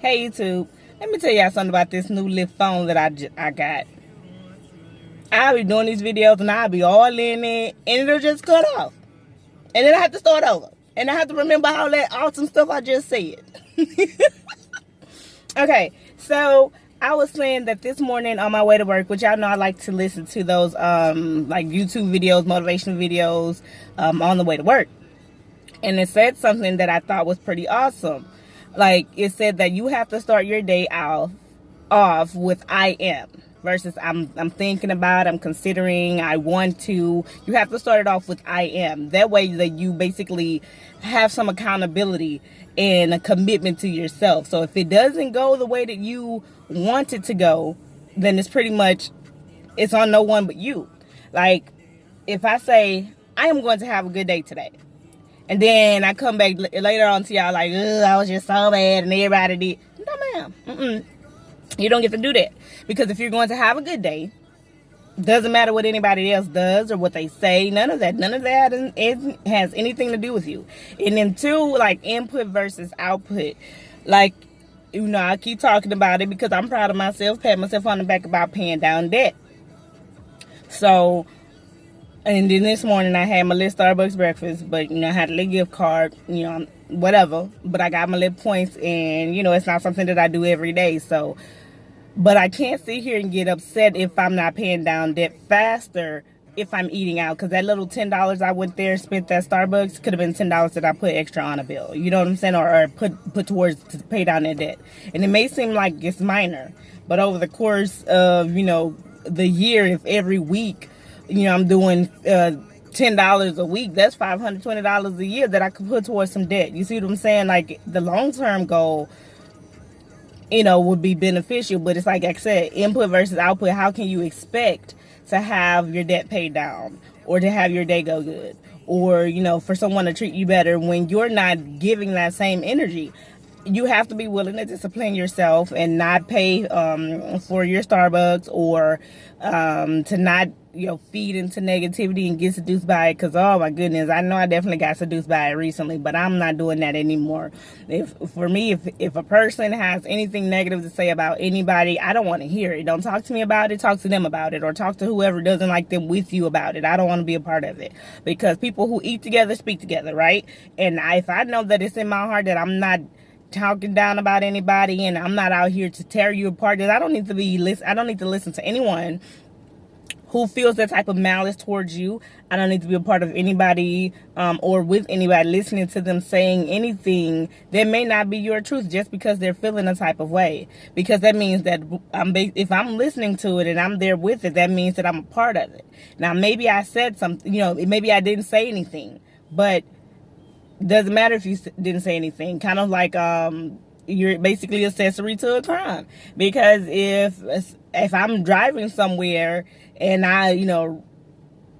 Hey YouTube, let me tell y'all something about this new lift phone that I got. I'll be doing these videos and I'll be all in it and it'll just cut off. And then I have to start over. And I have to remember all that awesome stuff I just said. Okay, so I was saying that this morning on my way to work, which y'all know I like to listen to those like YouTube videos, motivational videos on the way to work. And it said something that I thought was pretty awesome. Like, it said that you have to start your day off with I am versus I'm thinking about, I'm considering, I want to. You have to start it off with I am. That way that you basically have some accountability and a commitment to yourself. So if it doesn't go the way that you want it to go, then it's pretty much, it's on no one but you. Like, if I say, I am going to have a good day today, and then I come back later on to y'all like, I was just so bad and everybody did. No, ma'am. You don't get to do that. Because if you're going to have a good day, doesn't matter what anybody else does or what they say. None of that has anything to do with you. And then two, like input versus output. Like, I keep talking about it because I'm proud of myself, pat myself on the back about paying down debt. So, and then this morning I had my little Starbucks breakfast, but I had a little gift card, whatever. But I got my little points, and it's not something that I do every day. So, but I can't sit here and get upset if I'm not paying down debt faster if I'm eating out, because that little $10 I went there and spent at Starbucks could have been $10 that I put extra on a bill. You know what I'm saying, or put towards to pay down that debt. And it may seem like it's minor, but over the course of the year, if every week I'm doing $10 a week, that's $520 a year that I could put towards some debt. You see what I'm saying? Like, the long-term goal, would be beneficial, but it's like I said, input versus output. How can you expect to have your debt paid down or to have your day go good or, for someone to treat you better when you're not giving that same energy? You have to be willing to discipline yourself and not pay for your Starbucks or to not feed into negativity and get seduced by it, because oh my goodness, I know I definitely got seduced by it recently, but I'm not doing that anymore. For me, if a person has anything negative to say about anybody, I don't want to hear it. Don't talk to me about it, talk to them about it, or talk to whoever doesn't like them with you about it. I don't want to be a part of it, because people who eat together speak together, right? And if I know that it's in my heart that I'm not talking down about anybody and I'm not out here to tear you apart, then I don't need to listen to anyone who feels that type of malice towards you. I don't need to be a part of anybody or with anybody listening to them saying anything that may not be your truth just because they're feeling a type of way. Because that means that if I'm listening to it and I'm there with it, that means that I'm a part of it. Now, maybe I said something, maybe I didn't say anything, but doesn't matter if you didn't say anything. Kind of like you're basically accessory to a crime. Because if I'm driving somewhere and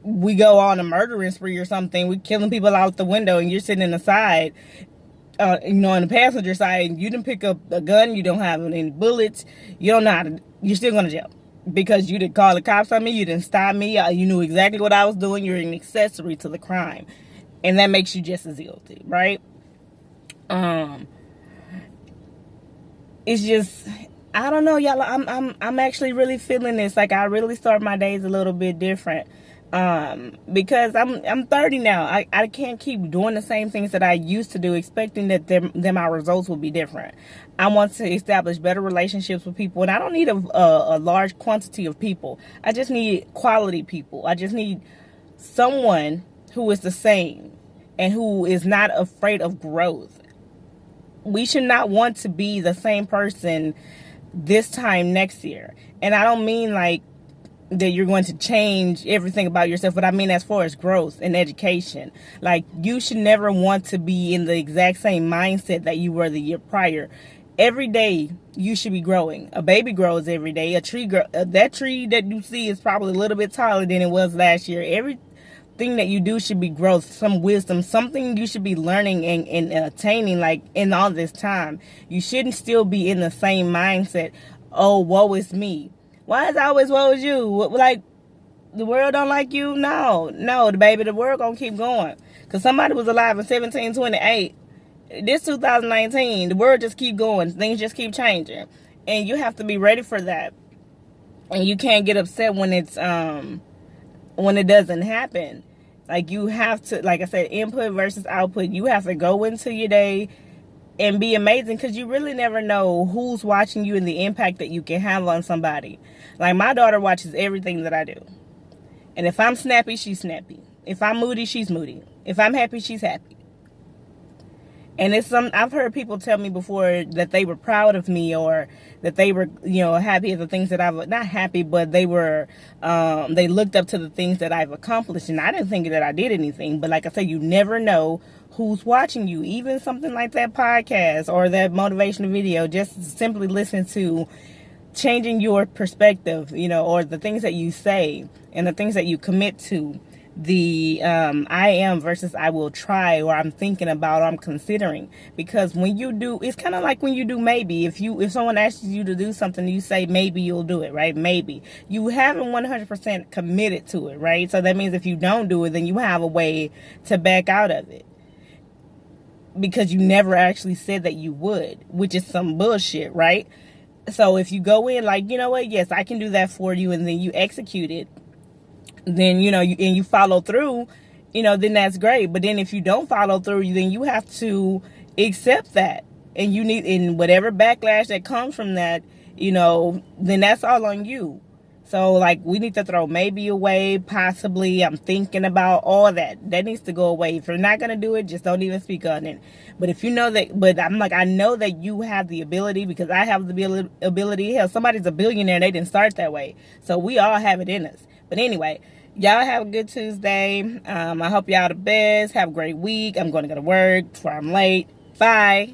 we go on a murdering spree or something, we're killing people out the window, and you're sitting in the side, on the passenger side, and you didn't pick up a gun, you don't have any bullets, you don't know how to, you're still going to jail. Because you didn't call the cops on me, you didn't stop me, you knew exactly what I was doing, you're an accessory to the crime. And that makes you just as guilty, right? It's just, I don't know, y'all. I'm actually really feeling this. Like, I really start my days a little bit different. Because I'm 30 now. I can't keep doing the same things that I used to do, expecting that my results will be different. I want to establish better relationships with people, and I don't need a large quantity of people. I just need quality people. I just need someone who is the same and who is not afraid of growth. We should not want to be the same person this time next year. And I don't mean like that you're going to change everything about yourself, but I mean as far as growth and education. Like, you should never want to be in the exact same mindset that you were the year prior. Every day you should be growing. A baby grows every day. That tree that you see is probably a little bit taller than it was last year. Everything that you do should be growth, some wisdom, something you should be learning and attaining, like, in all this time. You shouldn't still be in the same mindset. Oh, woe is me. Why is it always woe is you? Like, the world don't like you? No, the world gonna keep going. Because somebody was alive in 1728 This 2019, the world just keep going. Things just keep changing. And you have to be ready for that. And you can't get upset when it doesn't happen. Like, you have to, like I said, input versus output. You have to go into your day and be amazing, because you really never know who's watching you and the impact that you can have on somebody. Like, my daughter watches everything that I do. And if I'm snappy, she's snappy. If I'm moody, she's moody. If I'm happy, she's happy. And I've heard people tell me before that they were proud of me, or that they were, happy at the things that not happy, but they looked up to the things that I've accomplished. And I didn't think that I did anything. But like I said, you never know who's watching you. Even something like that podcast or that motivational video, just simply listen to changing your perspective, or the things that you say and the things that you commit to. The I am versus I will try, or I'm thinking about, or I'm considering. Because when you do, it's kind of like when you do maybe. If someone asks you to do something, you say maybe you'll do it, right? Maybe. You haven't 100% committed to it, right? So that means if you don't do it, then you have a way to back out of it, because you never actually said that you would, which is some bullshit, right? So if you go in like, you know what, yes, I can do that for you, and then you execute it, then, and you follow through, then that's great. But then if you don't follow through, then you have to accept that. And and whatever backlash that comes from that, then that's all on you. So, like, we need to throw maybe away, possibly, I'm thinking about, all that. That needs to go away. If you're not going to do it, just don't even speak on it. But if you know that, but I'm like, I know that you have the ability, because I have the ability. Hell, somebody's a billionaire, they didn't start that way. So we all have it in us. But anyway, y'all have a good Tuesday. I hope y'all the best. Have a great week. I'm going to go to work before I'm late. Bye.